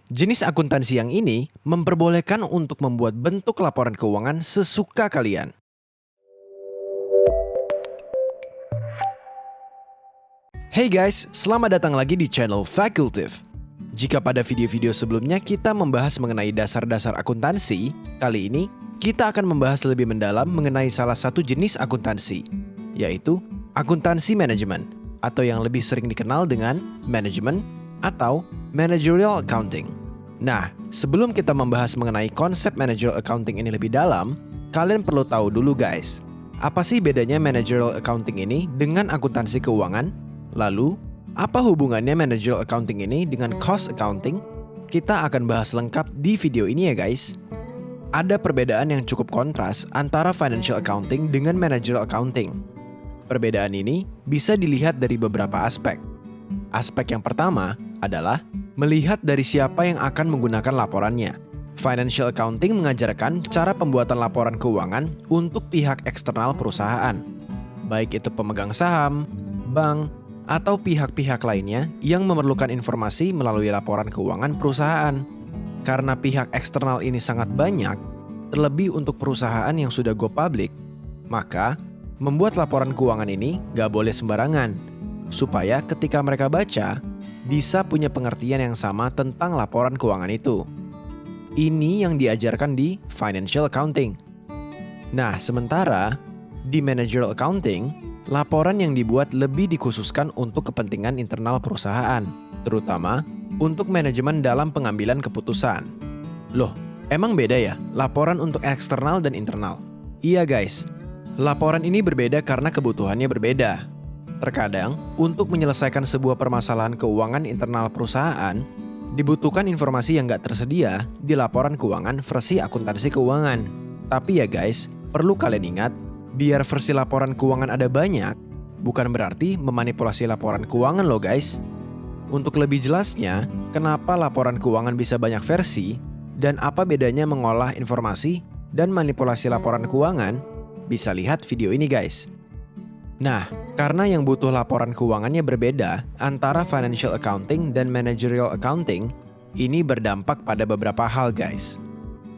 Jenis akuntansi yang ini memperbolehkan untuk membuat bentuk laporan keuangan sesuka kalian. Hey guys, selamat datang lagi di channel Fakultif. Jika pada video-video sebelumnya kita membahas mengenai dasar-dasar akuntansi, kali ini kita akan membahas lebih mendalam mengenai salah satu jenis akuntansi, yaitu akuntansi manajemen, atau yang lebih sering dikenal dengan manajemen atau managerial accounting. Nah, sebelum kita membahas mengenai konsep managerial accounting ini lebih dalam, kalian perlu tahu dulu guys, apa sih bedanya managerial accounting ini dengan akuntansi keuangan? Lalu, apa hubungannya managerial accounting ini dengan cost accounting? Kita akan bahas lengkap di video ini ya guys. Ada perbedaan yang cukup kontras antara financial accounting dengan managerial accounting. Perbedaan ini bisa dilihat dari beberapa aspek. Aspek yang pertama adalah melihat dari siapa yang akan menggunakan laporannya. Financial accounting mengajarkan cara pembuatan laporan keuangan untuk pihak eksternal perusahaan, baik itu pemegang saham, bank, atau pihak-pihak lainnya yang memerlukan informasi melalui laporan keuangan perusahaan. Karena pihak eksternal ini sangat banyak, terlebih untuk perusahaan yang sudah go public, maka membuat laporan keuangan ini gak boleh sembarangan, supaya ketika mereka baca, bisa punya pengertian yang sama tentang laporan keuangan itu. Ini yang diajarkan di financial accounting. Nah, sementara di managerial accounting, laporan yang dibuat lebih dikhususkan untuk kepentingan internal perusahaan, terutama untuk manajemen dalam pengambilan keputusan. Loh, emang beda ya laporan untuk eksternal dan internal? Iya guys, laporan ini berbeda karena kebutuhannya berbeda. Terkadang, untuk menyelesaikan sebuah permasalahan keuangan internal perusahaan, dibutuhkan informasi yang nggak tersedia di laporan keuangan versi akuntansi keuangan. Tapi ya guys, perlu kalian ingat, biar versi laporan keuangan ada banyak, bukan berarti memanipulasi laporan keuangan loh guys. Untuk lebih jelasnya, kenapa laporan keuangan bisa banyak versi, dan apa bedanya mengolah informasi dan manipulasi laporan keuangan, bisa lihat video ini guys. Nah, karena yang butuh laporan keuangannya berbeda antara financial accounting dan managerial accounting, ini berdampak pada beberapa hal guys.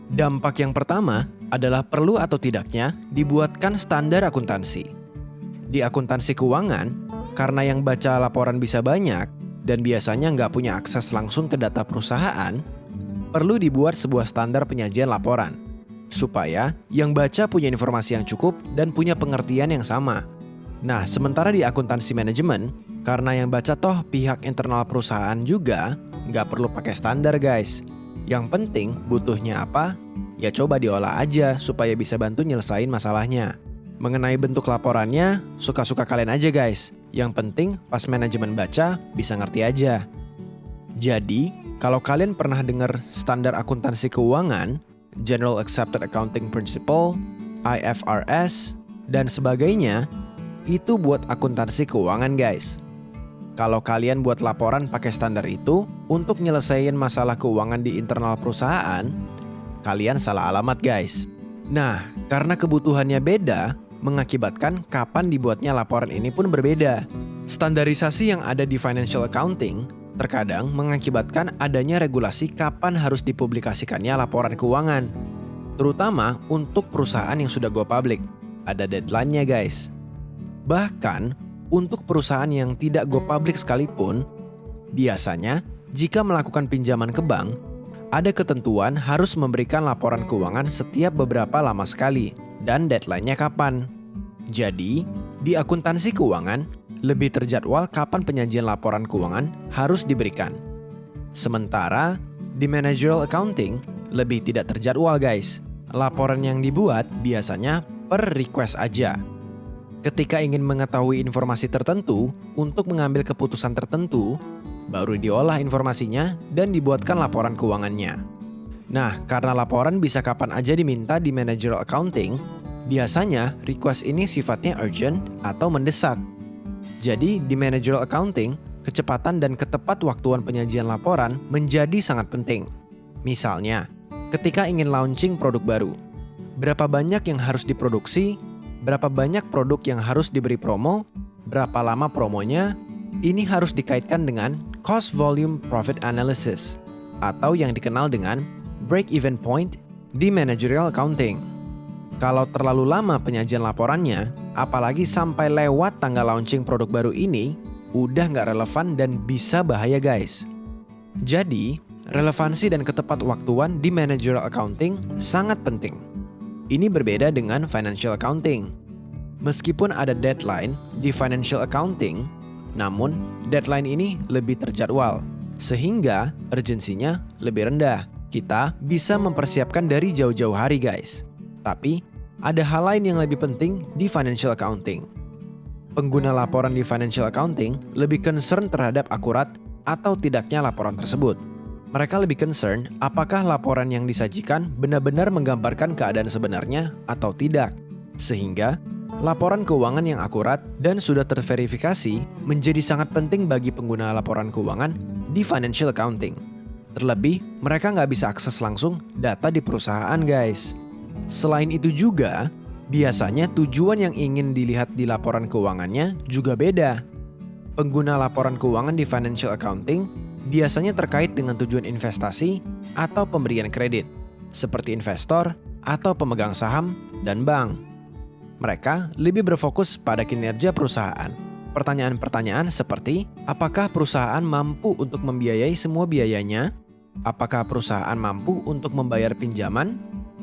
Dampak yang pertama adalah perlu atau tidaknya dibuatkan standar akuntansi. Di akuntansi keuangan, karena yang baca laporan bisa banyak dan biasanya nggak punya akses langsung ke data perusahaan, perlu dibuat sebuah standar penyajian laporan, supaya yang baca punya informasi yang cukup dan punya pengertian yang sama. Nah, sementara di akuntansi manajemen, karena yang baca toh pihak internal perusahaan juga, nggak perlu pakai standar guys. Yang penting butuhnya apa, ya coba diolah aja supaya bisa bantu nyelesain masalahnya. Mengenai bentuk laporannya, suka-suka kalian aja guys. Yang penting pas manajemen baca, bisa ngerti aja. Jadi, kalau kalian pernah dengar standar akuntansi keuangan, General Accepted Accounting Principle, IFRS, dan sebagainya, itu buat akuntansi keuangan guys. Kalau kalian buat laporan pakai standar itu untuk nyelesain masalah keuangan di internal perusahaan, kalian salah alamat guys. Nah, karena kebutuhannya beda, mengakibatkan kapan dibuatnya laporan ini pun berbeda. Standarisasi yang ada di financial accounting terkadang mengakibatkan adanya regulasi kapan harus dipublikasikannya laporan keuangan. Terutama untuk perusahaan yang sudah go public, ada deadline-nya guys. Bahkan, untuk perusahaan yang tidak go public sekalipun, biasanya jika melakukan pinjaman ke bank, ada ketentuan harus memberikan laporan keuangan setiap beberapa lama sekali, dan deadline-nya kapan. Jadi, di akuntansi keuangan, lebih terjadwal kapan penyajian laporan keuangan harus diberikan. Sementara, di managerial accounting, lebih tidak terjadwal guys. Laporan yang dibuat biasanya per request aja. Ketika ingin mengetahui informasi tertentu untuk mengambil keputusan tertentu, baru diolah informasinya dan dibuatkan laporan keuangannya. Nah, karena laporan bisa kapan aja diminta di managerial accounting, biasanya request ini sifatnya urgent atau mendesak. Jadi, di managerial accounting, kecepatan dan ketepatwaktuan penyajian laporan menjadi sangat penting. Misalnya, ketika ingin launching produk baru, berapa banyak yang harus diproduksi, berapa banyak produk yang harus diberi promo, berapa lama promonya, ini harus dikaitkan dengan cost volume profit analysis. atau yang dikenal dengan break-even point di managerial accounting. Kalau terlalu lama penyajian laporannya, apalagi sampai lewat tanggal launching produk baru ini, udah nggak relevan dan bisa bahaya guys. Jadi, relevansi dan ketepat waktuan di managerial accounting sangat penting. Ini berbeda dengan financial accounting. Meskipun ada deadline di financial accounting, namun deadline ini lebih terjadwal, sehingga urgensinya lebih rendah. Kita bisa mempersiapkan dari jauh-jauh hari guys. Tapi, ada hal lain yang lebih penting di financial accounting. Pengguna laporan di financial accounting lebih concern terhadap akurat atau tidaknya laporan tersebut. Mereka lebih concern apakah laporan yang disajikan benar-benar menggambarkan keadaan sebenarnya atau tidak. Sehingga, laporan keuangan yang akurat dan sudah terverifikasi menjadi sangat penting bagi pengguna laporan keuangan di financial accounting. Terlebih, mereka nggak bisa akses langsung data di perusahaan guys. Selain itu juga, biasanya tujuan yang ingin dilihat di laporan keuangannya juga beda. Pengguna laporan keuangan di financial accounting biasanya terkait dengan tujuan investasi atau pemberian kredit, seperti investor atau pemegang saham dan bank. Mereka lebih berfokus pada kinerja perusahaan. Pertanyaan-pertanyaan seperti, apakah perusahaan mampu untuk membiayai semua biayanya? Apakah perusahaan mampu untuk membayar pinjaman?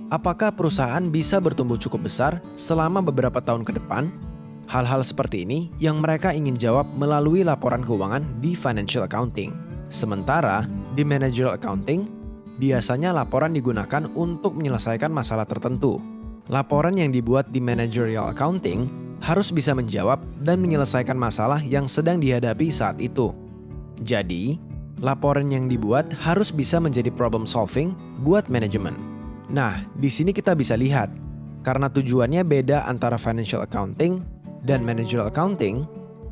Apakah perusahaan bisa bertumbuh cukup besar selama beberapa tahun ke depan? Hal-hal seperti ini yang mereka ingin jawab melalui laporan keuangan di financial accounting. Sementara di managerial accounting, biasanya laporan digunakan untuk menyelesaikan masalah tertentu. Laporan yang dibuat di managerial accounting harus bisa menjawab dan menyelesaikan masalah yang sedang dihadapi saat itu. Jadi, laporan yang dibuat harus bisa menjadi problem solving buat manajemen. Nah, di sini kita bisa lihat, karena tujuannya beda antara financial accounting dan managerial accounting,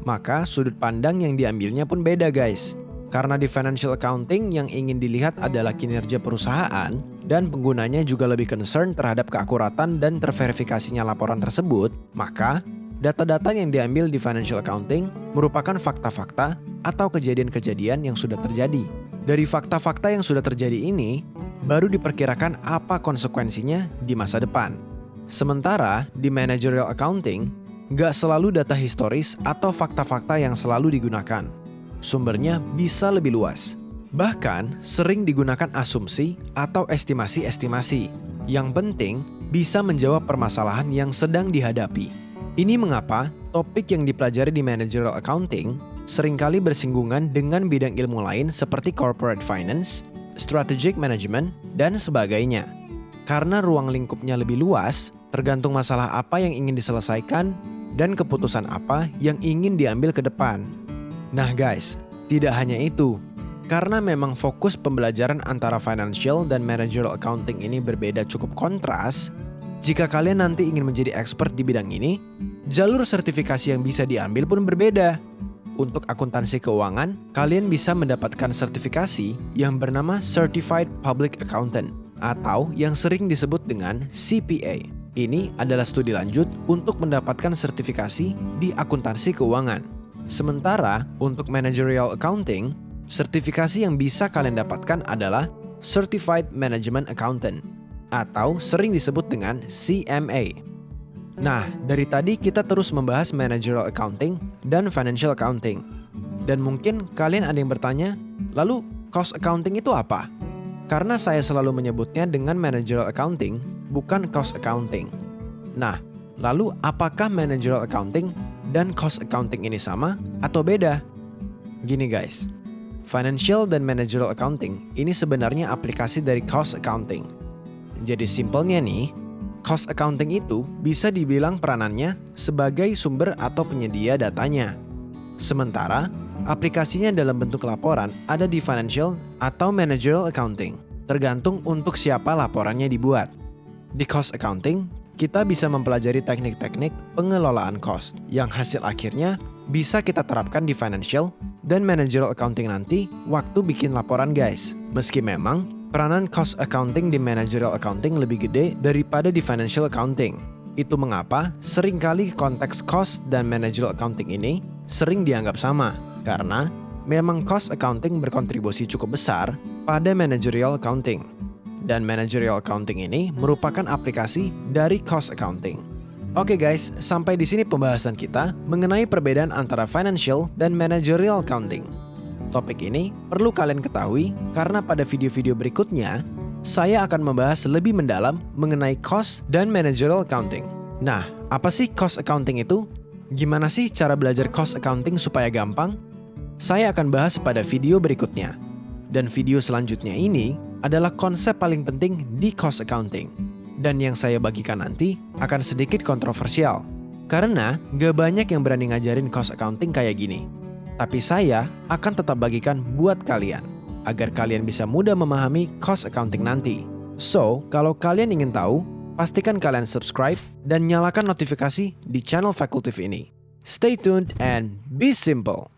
maka sudut pandang yang diambilnya pun beda guys. Karena di financial accounting yang ingin dilihat adalah kinerja perusahaan dan penggunanya juga lebih concern terhadap keakuratan dan terverifikasinya laporan tersebut, maka data-data yang diambil di financial accounting merupakan fakta-fakta atau kejadian-kejadian yang sudah terjadi. Dari fakta-fakta yang sudah terjadi ini, baru diperkirakan apa konsekuensinya di masa depan. Sementara di managerial accounting, nggak selalu data historis atau fakta-fakta yang selalu digunakan. Sumbernya bisa lebih luas. Bahkan sering digunakan asumsi atau estimasi-estimasi. Yang penting bisa menjawab permasalahan yang sedang dihadapi. Ini mengapa topik yang dipelajari di managerial accounting seringkali bersinggungan dengan bidang ilmu lain seperti corporate finance, strategic management, dan sebagainya. Karena ruang lingkupnya lebih luas, tergantung masalah apa yang ingin diselesaikan dan keputusan apa yang ingin diambil ke depan. Nah guys, tidak hanya itu. Karena memang fokus pembelajaran antara financial dan managerial accounting ini berbeda cukup kontras, jika kalian nanti ingin menjadi expert di bidang ini, jalur sertifikasi yang bisa diambil pun berbeda. Untuk akuntansi keuangan, kalian bisa mendapatkan sertifikasi yang bernama Certified Public Accountant atau yang sering disebut dengan CPA. Ini adalah studi lanjut untuk mendapatkan sertifikasi di akuntansi keuangan. Sementara untuk managerial accounting, sertifikasi yang bisa kalian dapatkan adalah Certified Management Accountant atau sering disebut dengan CMA. Nah, dari tadi kita terus membahas managerial accounting dan financial accounting. Dan mungkin kalian ada yang bertanya, lalu cost accounting itu apa? Karena saya selalu menyebutnya dengan managerial accounting, bukan cost accounting. Nah, lalu apakah managerial accounting dan cost accounting ini sama atau beda? Gini guys, financial dan managerial accounting ini sebenarnya aplikasi dari cost accounting. Jadi simpelnya nih, cost accounting itu bisa dibilang peranannya sebagai sumber atau penyedia datanya. Sementara, aplikasinya dalam bentuk laporan ada di financial atau managerial accounting, tergantung untuk siapa laporannya dibuat. Di cost accounting, kita bisa mempelajari teknik-teknik pengelolaan cost yang hasil akhirnya bisa kita terapkan di financial dan managerial accounting nanti waktu bikin laporan guys. Meski memang peranan cost accounting di managerial accounting lebih gede daripada di financial accounting. Itu mengapa seringkali konteks cost dan managerial accounting ini sering dianggap sama. Karena memang cost accounting berkontribusi cukup besar pada managerial accounting. Dan managerial accounting ini merupakan aplikasi dari cost accounting. Oke guys, sampai di sini pembahasan kita mengenai perbedaan antara financial dan managerial accounting. Topik ini perlu kalian ketahui karena pada video-video berikutnya, saya akan membahas lebih mendalam mengenai cost dan managerial accounting. Nah, apa sih cost accounting itu? Gimana sih cara belajar cost accounting supaya gampang? Saya akan bahas pada video berikutnya. Dan video selanjutnya ini adalah konsep paling penting di cost accounting. Dan yang saya bagikan nanti akan sedikit kontroversial. Karena gak banyak yang berani ngajarin cost accounting kayak gini. Tapi saya akan tetap bagikan buat kalian, agar kalian bisa mudah memahami cost accounting nanti. So, kalau kalian ingin tahu, pastikan kalian subscribe dan nyalakan notifikasi di channel Fakultif ini. Stay tuned and be simple!